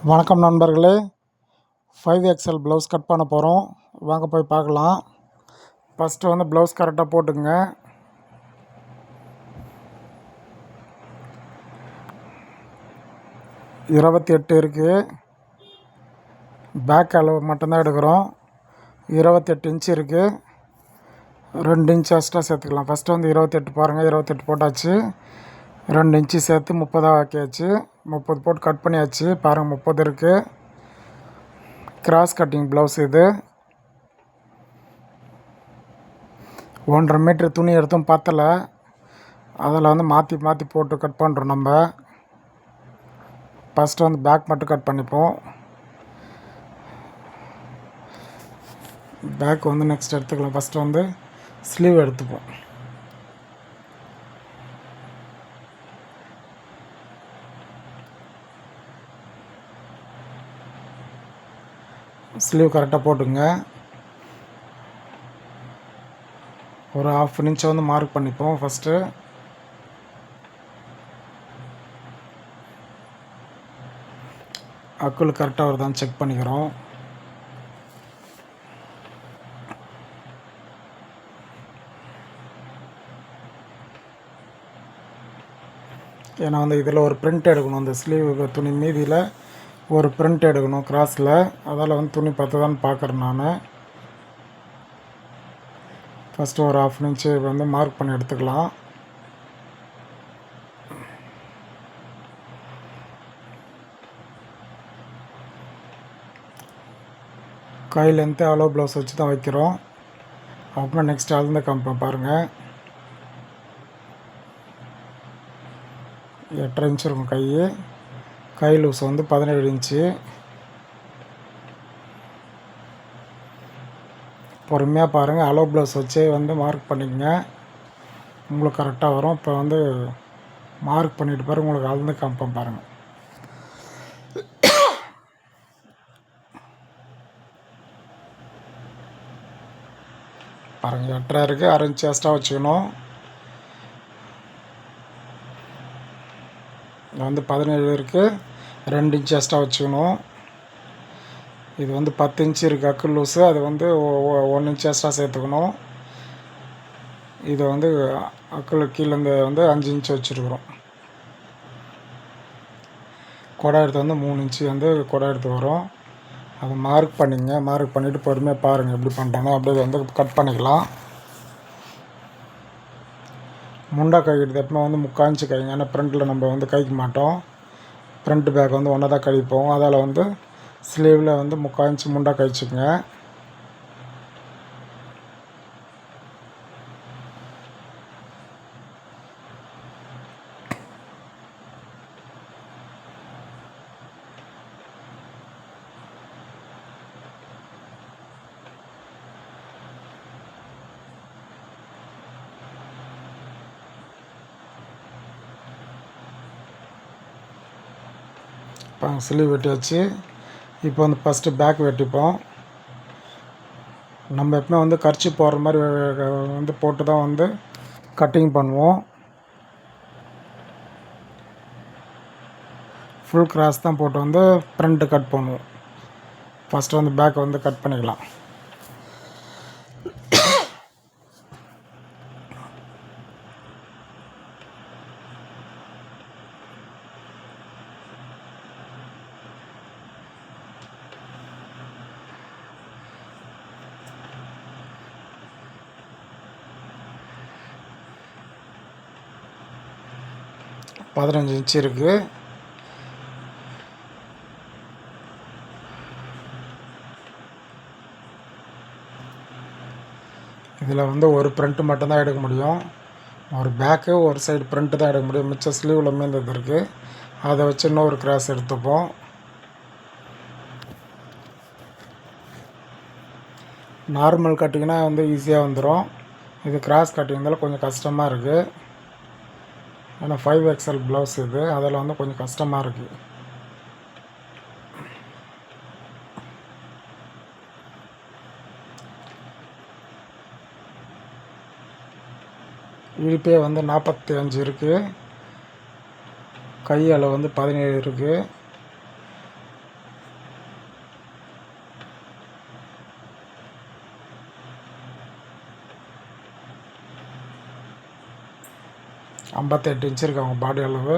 வணக்கம் நண்பர்களே, 5XL blouse cut பண்ண போகிறோம். வாங்க போய் பார்க்கலாம். ஃபஸ்ட்டு வந்து ப்ளவுஸ் கரெக்டாக போட்டுங்க. இருபத்தி எட்டு இருக்குது. பேக் அளவு மட்டும்தான் எடுக்கிறோம். 28 இன்ச்சு இருக்குது. 2 இன்ச்சு எக்ஸ்ட்ரா சேர்த்துக்கலாம். ஃபஸ்ட்டு வந்து 28 பாருங்கள், 28 போட்டாச்சு. 2 இன்ச்சு சேர்த்து 30 ஆக்கியாச்சு. 30 போட்டு கட் பண்ணியாச்சு. பாருங்கள் 30 இருக்குது. கிராஸ் கட்டிங் ப்ளவுஸ் இது. 1.5 மீட்ரு துணி எடுத்தும் பத்தலை. அதில் வந்து மாற்றி போட்டு கட் பண்ணுறோம் நம்ம. ஃபஸ்ட்டு வந்து பேக் மட்டும் கட் பண்ணிப்போம். பேக் வந்து நெக்ஸ்ட் எடுத்துக்கலாம். ஃபஸ்ட்டு வந்து ஸ்லீவ் எடுத்துப்போம். ஸ்லீவ் கரெக்டாக போட்டுங்க. ஒரு 1/2 இன்ச்சை வந்து மார்க் பண்ணிப்போம். ஃபஸ்ட்டு அக்குள் கரெக்டாக வருதான்னு செக் பண்ணிக்கிறோம். ஏன்னா வந்து இதில் ஒரு பிரிண்ட் எடுக்கணும். அந்த ஸ்லீவ் துணி மீதியில் ஒரு பிரிண்ட் எடுக்கணும் கிராஸில். அதால் வந்து துணி பத்துதான்னு பார்க்குறேன் நான். ஃபஸ்ட்டு ஒரு 1/2 இன்ச்சு வந்து மார்க் பண்ணி எடுத்துக்கலாம். கை லென்த்து அளவு ப்ளவுஸ் வச்சு தான் வைக்கிறோம். அப்புறம் நெக்ஸ்ட் அளந்து காமிப்பேன் பாருங்கள். 8.5 இன்ச்சு இருக்கும் கை லூஸ் வந்து 17 இன்ச்சு. பொறுமையாக பாருங்கள். அளவு ப்ளவுஸ் வச்சே வந்து மார்க் பண்ணிக்கங்க, உங்களுக்கு கரெக்டாக வரும். இப்போ வந்து மார்க் பண்ணிவிட்டு பாருங்கள், உங்களுக்கு அளந்து காமிப்பேன் பாருங்கள். பாருங்கள் 8.5 இருக்குது. 1/2 இன்ச்சு எக்ஸ்ட்ரா வச்சுக்கணும். வந்து 17 இருக்குது. 2 இன்ச்சு எக்ஸ்ட்ரா வச்சுக்கணும். இது வந்து 10 இன்ச்சு இருக்குது அக்கு லூஸு. அது வந்து 1 இன்ச்சு எக்ஸ்ட்ரா சேர்த்துக்கணும். இதை வந்து அக்குள் கீழேருந்து வந்து 5 இன்ச்சு வச்சுருக்குறோம். கொடை எடுத்து வந்து 3 இன்ச்சு வந்து கொடை எடுத்து வரும். அதை மார்க் பண்ணிங்க. மார்க் பண்ணிவிட்டு பொறுமையாக பாருங்கள் எப்படி பண்ணுறாங்க. அப்படியே வந்து கட் பண்ணிக்கலாம். முண்டா கழிக்கிறது எப்பவுமே வந்து 3/4 இன்ச்சு கைங்க. ஏன்னா ஃப்ரண்ட்டில் நம்ம வந்து கைக்க மாட்டோம். ஃப்ரண்ட் பேக் வந்து ஒன்றா தான் கழிப்போம். அதால் வந்து ஸ்லீவில் வந்து 3/4 இன்ச்சு முண்டா கழிச்சுக்குங்க. இப்போ ஸ்லீவ் வெட்டியாச்சு. இப்போ வந்து ஃபஸ்ட்டு பேக் வெட்டிப்போம். நம்ம எப்பவுமே வந்து கர்ச்சி போடுற மாதிரி வந்து போட்டு தான் வந்து கட்டிங் பண்ணுவோம். ஃபுல் கிராஸ் தான் போட்டு வந்து ஃப்ரண்ட்டு கட் பண்ணுவோம். ஃபஸ்ட்டு வந்து பேக் வந்து கட் பண்ணிக்கலாம். பதினஞ்சு இன்ச்சு இருக்குது. இதில் வந்து ஒரு பிரிண்ட்டு மட்டும்தான் எடுக்க முடியும். ஒரு பேக்கு ஒரு சைடு பிரிண்ட்டு தான் எடுக்க முடியும். மிச்சம் ஸ்லீவில் மீந்தது இருக்குது. அதை வச்சு இன்னொரு கிராஸ் எடுத்துப்போம். நார்மல் கட்டிங்னா வந்து ஈஸியாக வந்துடும். இது கிராஸ் கட்டிங்னால கொஞ்சம் கஷ்டமாக இருக்குது. ஏன்னா 5XL ப்ளவுஸ் இது. அதில் வந்து கொஞ்சம் கஷ்டமாக இருக்குது. இழுப்பே வந்து 45 இருக்குது. கை அளவு வந்து 17 இருக்குது. 58 இன்ச்சு இருக்கு அவங்க பாடி அளவு.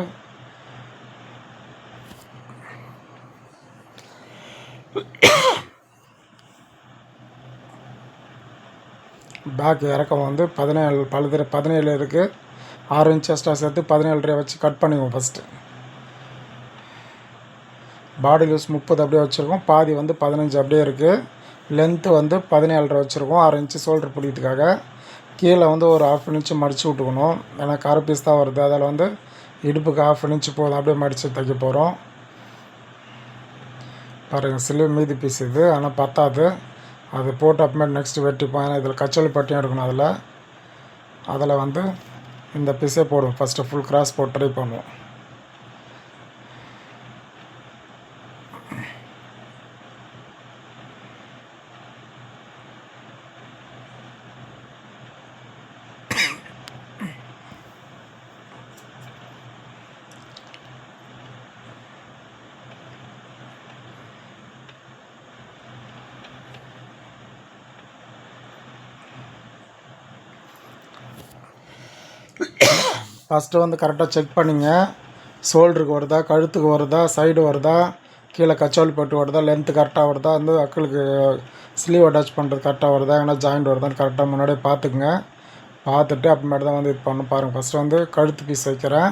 பேக் இறக்கம் வந்து 17 இருக்குது. 6 இன்ச் எக்ஸ்ட்ரா சேர்த்து 17.5 வச்சு கட் பண்ணிக்குவோம். ஃபஸ்ட்டு பாடி லூஸ் 30 அப்படியே வச்சுருக்கோம். பாதி வந்து 15 அப்படியே இருக்குது. லென்த்து வந்து 17.5 வச்சுருக்கோம். 6 இன்ச்சு ஷோல்டர் பிடிக்கிறதுக்காக. கீழே வந்து ஒரு 1/2 இன்ச்சு மடித்து விட்டுக்கணும். ஏன்னா கரை பீஸ் தான் வருது. அதில் வந்து இடுப்புக்கு 1/2 இன்ச்சு போதும். அப்படியே மடித்து தைக்க போகிறோம். பாருங்கள், சிலிவ் மீதி பீஸ் இது, ஆனால் பத்தாது. அது போட்டு அப்புறமேட்டு நெக்ஸ்ட்டு வெட்டிப்போம். ஏன்னா இதில் கச்சோலி பட்டியும் எடுக்கணும். அதில் வந்து இந்த பீஸே போடுவோம். ஃபஸ்ட்டு ஃபுல் கிராஸ் போட்டு ட்ரை பண்ணுவோம். ஃபஸ்ட்டு வந்து கரெக்டாக செக் பண்ணிங்க. ஷோல்டருக்கு வருதா, கழுத்துக்கு வருதா, சைடு வருதா, கீழே கச்சோலி பட்டு வருதா, லென்த்து கரெக்டாக வருதா, வந்து அக்களுக்கு ஸ்லீவ் அட்டாச் பண்ணுறது கரெக்டாக வருதா, ஏன்னா ஜாயிண்ட் வருதான்னு கரெக்டாக முன்னாடியே பார்த்துக்குங்க. பார்த்துட்டு அப்புறமேட்டு தான் வந்து இது பண்ண பாருங்கள். ஃபஸ்ட்டு வந்து கழுத்து பீஸ் வைக்கிறேன்.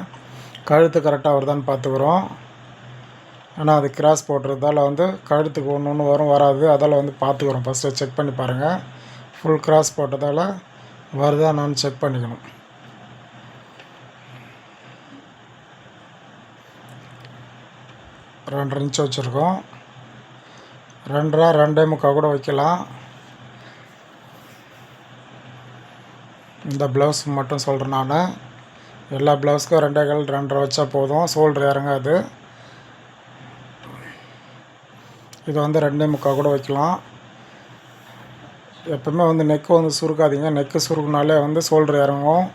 கழுத்து கரெக்டாக வருதான்னு பார்த்துக்குறோம். ஏன்னா அது கிராஸ் போடுறதால வந்து கழுத்துக்கு ஒன்று வரும், வராது. அதால் வந்து பார்த்துக்குறோம். ஃபஸ்ட்டு செக் பண்ணி பாருங்கள். ஃபுல் கிராஸ் போட்டதால் வருதா நான் செக் பண்ணிக்கணும். 2.5 இன்ச்சு வச்சுருக்கோம். 2.5 2.25 கூட வைக்கலாம். இந்த ப்ளவுஸ் மட்டும் சொல்கிறேன் நான். எல்லா ப்ளவுஸ்க்கும் 2.25 2.5 வச்சா போதும். ஷோல்டர் இறங்காது. இது வந்து 2.25 கூட வைக்கலாம். எப்போவுமே வந்து நெக்கு வந்து சுருக்காதீங்க. நெக்கு சுருக்குனாலே வந்து ஷோல்டர் இறங்கும்.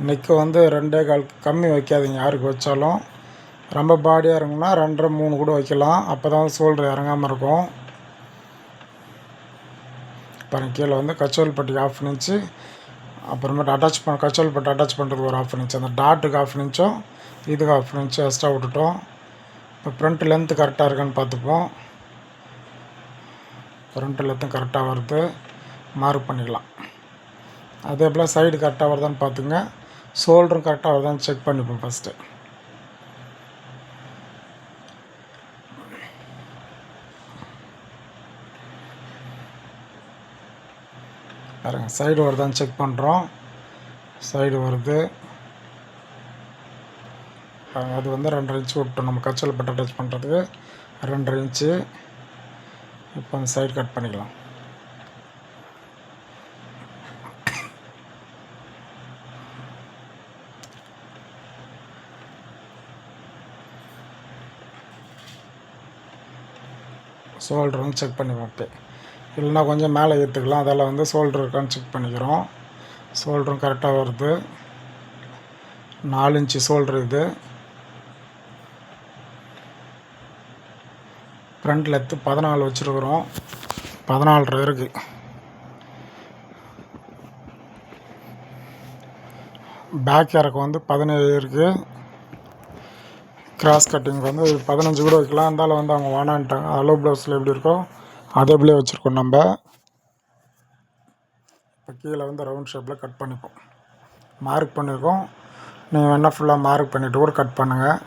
நெக்கு வந்து 2.25 கம்மி வைக்காதீங்க யாருக்கு வச்சாலும். ரொம்ப பாடியாக இறங்குனா 2.5 3 கூட வைக்கலாம். அப்போ தான் ஷோல்டர் இறங்காமல் இருக்கும். பாருங்க, கீழே வந்து கச்சோல் பட்டிக்கு 1/2 இன்ச்சு, அப்புறமேட்டு கச்சோல் பட்டி அட்டாச் பண்ணுறதுக்கு ஒரு 1/2 இன்ச்சு, அந்த டாட்டுக்கு 1/2 இன்ச்சும் இதுக்கு 1/2 இன்ச்சு எக்ஸ்ட்ரா விட்டுட்டோம். இப்போ ஃப்ரண்ட் லென்த்து கரெக்டாக இருக்கான்னு பார்த்துப்போம். ஃப்ரண்ட் லென்த்தும் கரெக்டாக வருது, மார்க் பண்ணிக்கலாம். அதே போல் சைடு கரெக்டாக வருதான்னு பார்த்துங்க. ஷோல்டரும் கரெக்டாக வருதான்னு செக் பண்ணிப்போம் ஃபஸ்ட்டு. பாருங்கள், சைடு வருதான்னு செக் பண்ணுறோம். சைடு வருது. அது வந்து 2.5 இன்ச்சு விட்டோம். நம்ம கச்சல் பட்டு அட்டாச் பண்ணுறதுக்கு 2.5 இன்ச்சு. இப்போ அந்த சைடு கட் பண்ணிக்கலாம். ஷோல்டர் வந்து செக் பண்ணி பார்ப்பேன். இல்லைனா கொஞ்சம் மேலே ஏற்றுக்கலாம். அதில் வந்து ஷோல்டர் இருக்கான்னு செக் பண்ணிக்கிறோம். ஷோல்டரும் கரெக்டாக வருது. 4 இன்ச்சு ஷோல்டர் இது. ஃப்ரண்ட் லென்த்து 14 வச்சுருக்குறோம். 14.5 இருக்குது. பேக் இறக்கம் வந்து 17 இருக்குது. கிராஸ் கட்டிங் வந்து 15 கூட வைக்கலாம். இருந்தாலும் வந்து அவங்க வேணான்ட்டாங்க. அலோ ப்ளவுஸில் எப்படி இருக்கோ அதே போலே வச்சுருக்கோம் நம்ம. இப்போ கீழே வந்து ரவுண்ட் ஷேப்பில் கட் பண்ணிப்போம். மார்க் பண்ணியிருக்கோம். நீங்கள் வேணால் ஃபுல்லாக மார்க் பண்ணிவிட்டு கூட கட் பண்ணுங்கள்.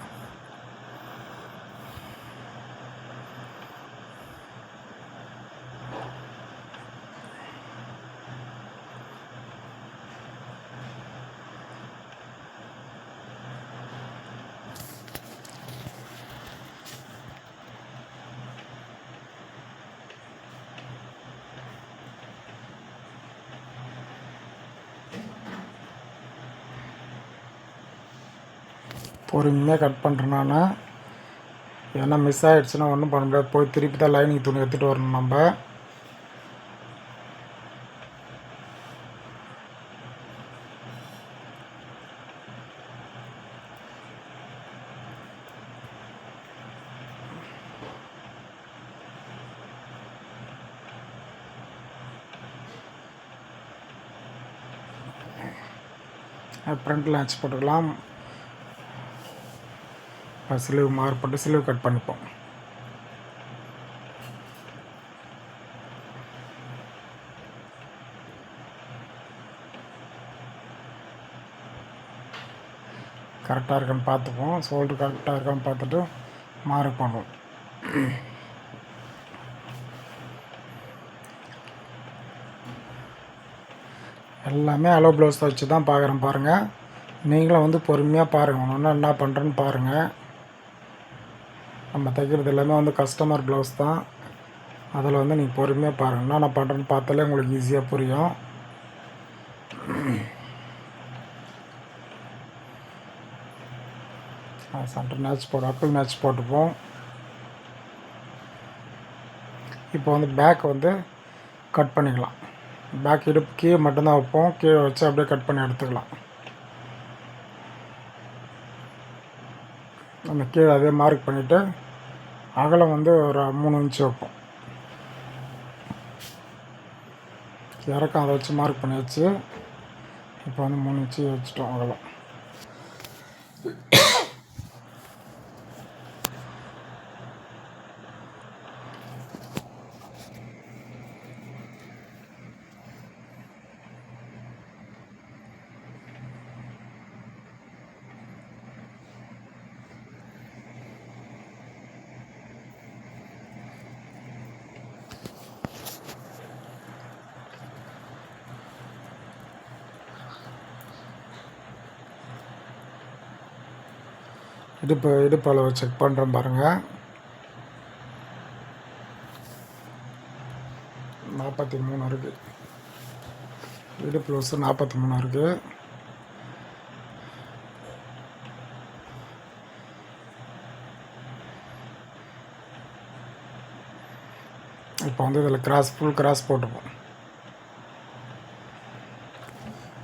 பொறுமையாக கட் பண்ணுறேன் நான். ஏன்னா மிஸ் ஆகிடுச்சுன்னா ஒன்றும் பண்ண முடியாது. போய் திருப்பி தான் லைனிங் துணி எடுத்துகிட்டு வரணும் நம்ம. ஃப்ரண்ட்டில் ஆச்சு போட்டுக்கலாம். இப்போ ஸ்லீவ் மார்க் போட்டு ஸ்லீவ் கட் பண்ணிப்போம். கரெக்டாக இருக்கான்னு பார்த்துப்போம். ஷோல்டர் கரெக்டாக இருக்கான்னு பார்த்துட்டு மார்க் பண்ணுவோம். எல்லாமே அளவு ப்ளவுஸ் வச்சு தான் பார்க்குறேன் பாருங்கள். நீங்களும் வந்து பொறுமையாக பாருங்கள், ஒன்று என்ன பண்ணுறேன்னு பாருங்கள். நம்ம தைக்கிறது எல்லாமே வந்து கஸ்டமர் ப்ளவுஸ் தான். அதில் வந்து நீங்கள் பொறுமையாக பாருங்கள், என்ன பண்ணுறேன்னு பார்த்தாலே உங்களுக்கு ஈஸியாக புரியும். சென்டர் மேட்ச் அப்பிள் மேட்ச் போட்டுப்போம். இப்போ வந்து பேக் வந்து கட் பண்ணிக்கலாம். பேக் இடுப்பு கீழே மட்டும்தான் வைப்போம். கீழே வச்சு அப்படியே கட் பண்ணி எடுத்துக்கலாம். அந்த கீழே அதே மார்க் பண்ணிவிட்டு அகலம் வந்து ஒரு 3 இன்ச்சு வைப்போம். இறக்கம் அதை வச்சு மார்க் பண்ணியாச்சு. இப்போ வந்து 3 இன்ச்சு வச்சுட்டோம் அகலம். இடுப்பு அளவு செக் பண்ணுறேன் பாருங்கள். 43 இருக்குது. இடுப்பு ப்ளவுஸு 43 இருக்குது. இப்போ வந்து இதில் ஃபுல் கிராஸ் போட்டுப்போம்.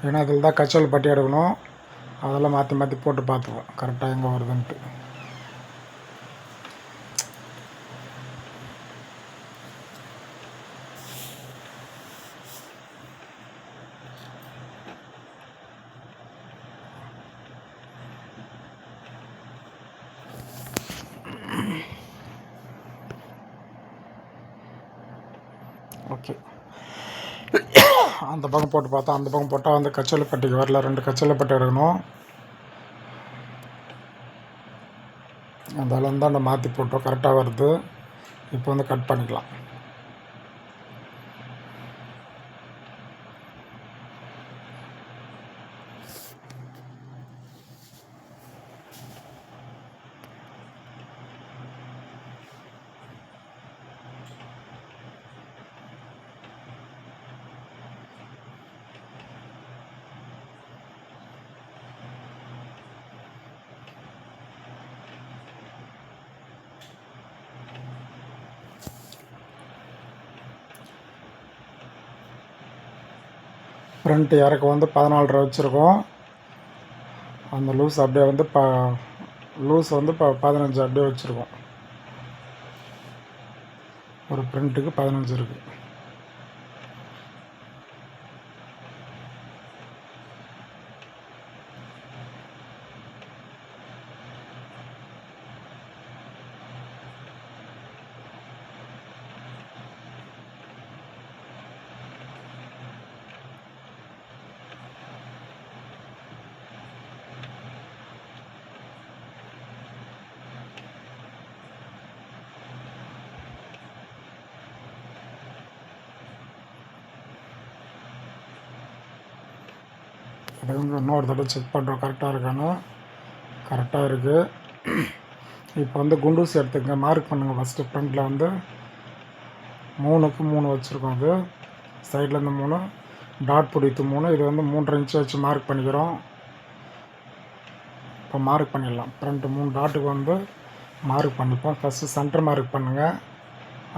ஏன்னா இதில் தான் கச்சல் பட்டி எடுக்கணும். அதெல்லாம் மாற்றி போட்டு பார்த்துப்போம் கரெக்டாக எங்கே வருதுன்ட்டு. ஓகே, அந்த பக்கம் போட்டு பார்த்தா அந்த பக்கம் போட்டால் வந்து கச்சலை பட்டிக்கு வரல. 2 கச்சலை பட்டி எடுக்கணும். அந்த அளந்தாண்ட மாற்றி போட்டோம், கரெக்டாக வருது. இப்போ வந்து கட் பண்ணிக்கலாம். ஃப்ரண்ட் இறக்கம் வந்து 14.5 வச்சுருக்கோம். அந்த லூஸ் அப்படியே வந்து லூஸ் வந்து 15 அப்படியே வச்சுருக்கோம். ஒரு ஃப்ரண்ட்டுக்கு 15 இருக்குது. அது வந்து இன்னொரு தடவை செக் பண்ணுறோம் கரெக்டாக இருக்கான்னு. கரெக்டாக இருக்குது. இப்போ வந்து குண்டூசி எடுத்துக்கங்க, மார்க் பண்ணுங்கள். ஃபஸ்ட்டு ஃப்ரண்ட்டில் வந்து 3க்கு 3 வச்சுருக்கோம். அது சைட்லேருந்து 3, டாட் பிடித்து 3. இது வந்து 3.5 இன்ச்சு வச்சு மார்க் பண்ணிக்கிறோம். இப்போ மார்க் பண்ணிடலாம். ஃப்ரண்ட்டு 3 டாட்டுக்கு வந்து மார்க் பண்ணிப்போம். ஃபஸ்ட்டு சென்டர் மார்க் பண்ணுங்கள்.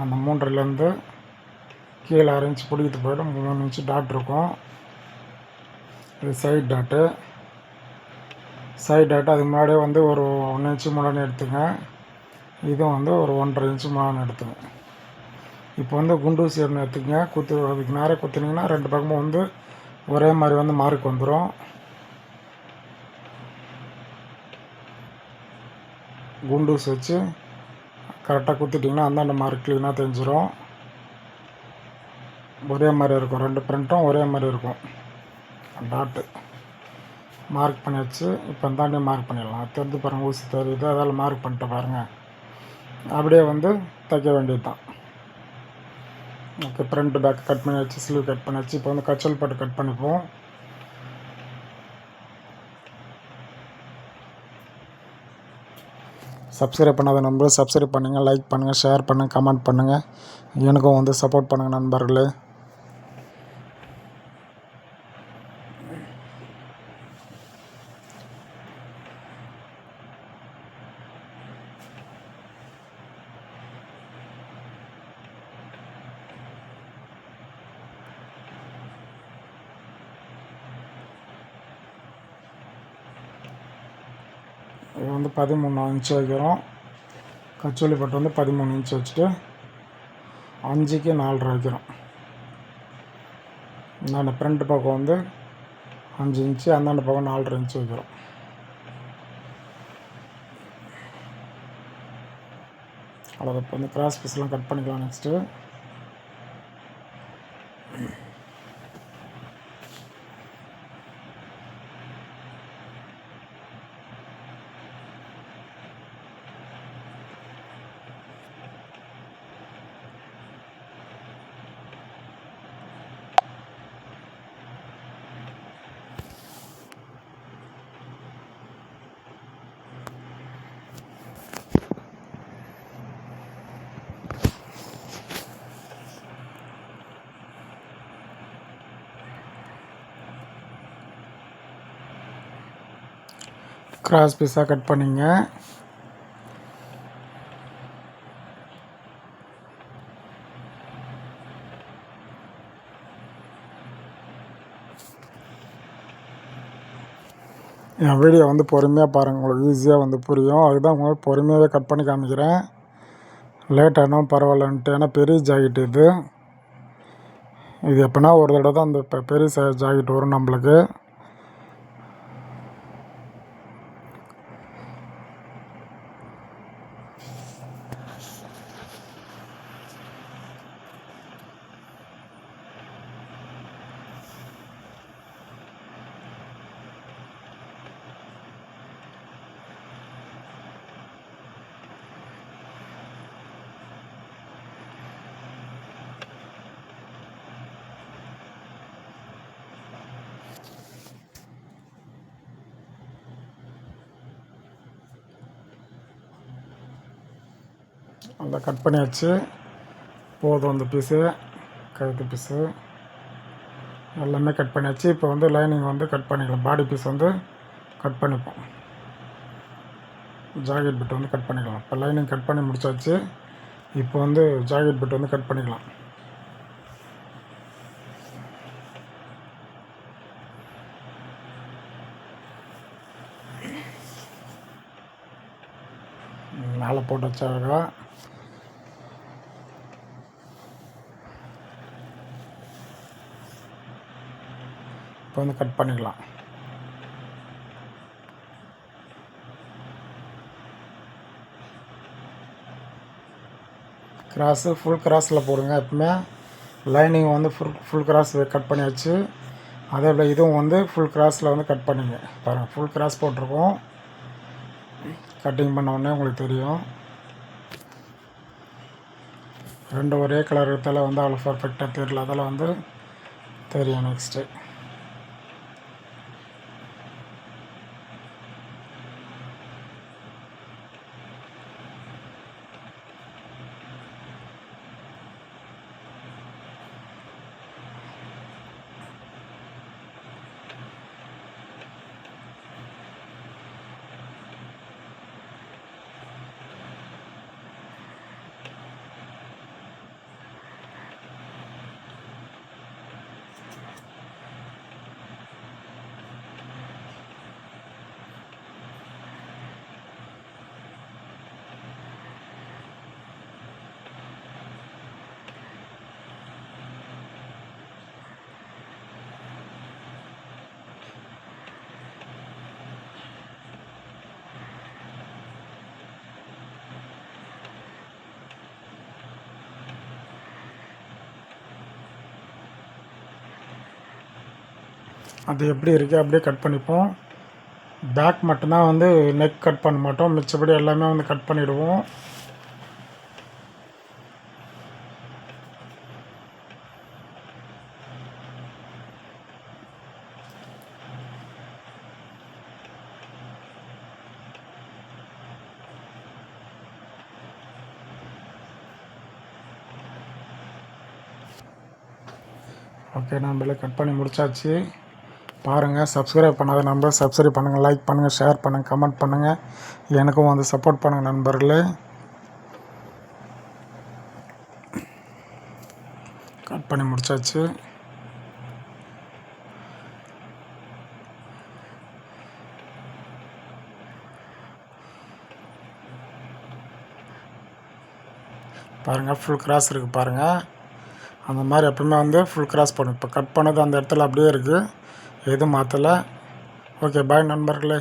அந்த 3லேருந்து கீழே 6 இன்ச்சு பிடிக்கிட்டு போய்டும். 3 இன்ச்சு டாட் இருக்கும். இது சைடு டாட்டு. அதுக்கு முன்னாடியே வந்து ஒரு 1 இன்ச்சு முன்னாடி எடுத்துங்க. இதுவும் வந்து ஒரு 1.5 இன்ச்சு முன்னாடி எடுத்துங்க. இப்போ வந்து குண்டூசி ஒன்று எடுத்துக்கங்க. அதுக்கு நேராக குத்துனீங்கன்னா 2 பக்கமும் வந்து ஒரே மாதிரி வந்து மார்க் வந்துடும். குண்டூஸ் வச்சு கரெக்டாக குத்திட்டிங்கன்னா அந்தாண்ட மார்க் க்ளீனாக தெரிஞ்சிடும். ஒரே மாதிரி இருக்கும், 2 பிரிண்ட்டும் ஒரே மாதிரி இருக்கும். டாட்டு மார்க் பண்ணியாச்சு. இப்போ அந்தாண்டையும் மார்க் பண்ணிடலாம். தெரிஞ்சு பாருங்கள், ஊசி தெரியுது, அதால் மார்க் பண்ணிட்டு பாருங்கள். அப்படியே வந்து தைக்க வேண்டியது தான். ஓகே, ஃப்ரண்ட் பேக் கட் பண்ணியாச்சு, ஸ்லீவ் கட் பண்ணியாச்சு. இப்போ வந்து கச்சல் பட்டு கட் பண்ணிப்போம். சப்ஸ்கிரைப் பண்ணாத நண்பர்கள் சப்ஸ்கிரைப் பண்ணுங்கள், லைக் பண்ணுங்கள், ஷேர் பண்ணுங்கள், கமெண்ட் பண்ணுங்கள். எனக்கும் வந்து சப்போர்ட் பண்ணுங்கள் நண்பர்களே. இது வந்து 13 இன்ச்சு வைக்கிறோம். கச்சோலி பட்டு வந்து 13 இன்ச்சு வச்சுட்டு 5க்கு 4.5 வைக்கிறோம். இந்தாண்ட ஃப்ரண்ட் பக்கம் வந்து 5 இன்ச்சு, அந்தாண்ட பக்கம் 4.5 இன்ச்சு வைக்கிறோம். அவ்வளோ. இப்போ வந்து கிராஸ் பீஸ்லாம் கட் பண்ணிக்கலாம். நெக்ஸ்ட்டு கிராஸ் பீஸாக கட் பண்ணிங்க. என் வீடியோ வந்து பொறுமையாக பாருங்கள், உங்களுக்கு ஈஸியாக வந்து புரியும். அதுதான் உங்களுக்கு பொறுமையாகவே கட் பண்ணி காமிக்கிறேன். லேட் ஆனாலும் பரவாயில்லன்ட்டு. ஏன்னா பெரிய ஜாக்கெட் இது எப்போனா ஒரு தடவை தான் அந்த பெரிய சைஸ் ஜாக்கெட் வரும் நம்மளுக்கு. அதை கட் பண்ணியாச்சு. போதும் அந்த பீஸு, கழுத்து பீஸு எல்லாமே கட் பண்ணியாச்சு. இப்போ வந்து லைனிங் வந்து கட் பண்ணிக்கலாம். பாடி பீஸ் வந்து கட் பண்ணிப்போம். ஜாக்கெட் பிட் வந்து கட் பண்ணிக்கலாம். இப்போ லைனிங் கட் பண்ணி முடிச்சாச்சு. இப்போ வந்து ஜாக்கெட் பிட் வந்து கட் பண்ணிக்கலாம். மேலே போட்டு வச்சாக்கா இப்போ வந்து கட் பண்ணிக்கலாம். கிராஸு ஃபுல் கிராஸில் போடுங்க எப்பவுமே. லைனிங் வந்து ஃபுல் கிராஸ் கட் பண்ணியாச்சு. அதே போல் இதுவும் வந்து ஃபுல் கிராஸில் வந்து கட் பண்ணிங்க. பாருங்கள், ஃபுல் கிராஸ் போட்டிருக்கோம். கட்டிங் பண்ண உடனே உங்களுக்கு தெரியும். 2 ஒரே கலர் இருக்கிறதால வந்து அவ்வளோ பர்ஃபெக்டாக தெரியல, அதில் வந்து தெரியும். நெக்ஸ்ட்டு அது எப்படி இருக்குது அப்படியே கட் பண்ணிப்போம். பேக் மட்டும்தான் வந்து நெக் கட் பண்ண மாட்டோம், மிச்சப்படி எல்லாமே வந்து கட் பண்ணிவிடுவோம். ஓகே, நம்மளே கட் பண்ணி முடிச்சாச்சு. பாருங்கள், சப்ஸ்கிரைப் பண்ணாத நண்பர் சப்ஸ்கிரைப் பண்ணுங்கள், லைக் பண்ணுங்கள், ஷேர் பண்ணுங்கள், கமெண்ட் பண்ணுங்கள். எனக்கும் வந்து சப்போர்ட் பண்ணுங்கள் நண்பர்களே. கட் பண்ணி முடிச்சாச்சு. பாருங்கள், ஃபுல் கிராஸ் இருக்குது பாருங்கள். அந்த மாதிரி எப்பவுமே வந்து ஃபுல் கிராஸ் பண்ணும். இப்போ கட் பண்ணது அந்த இடத்துல அப்படியே இருக்குது, எதுவும் மாற்றலை. ஓகே, பாய் நண்பர்களே.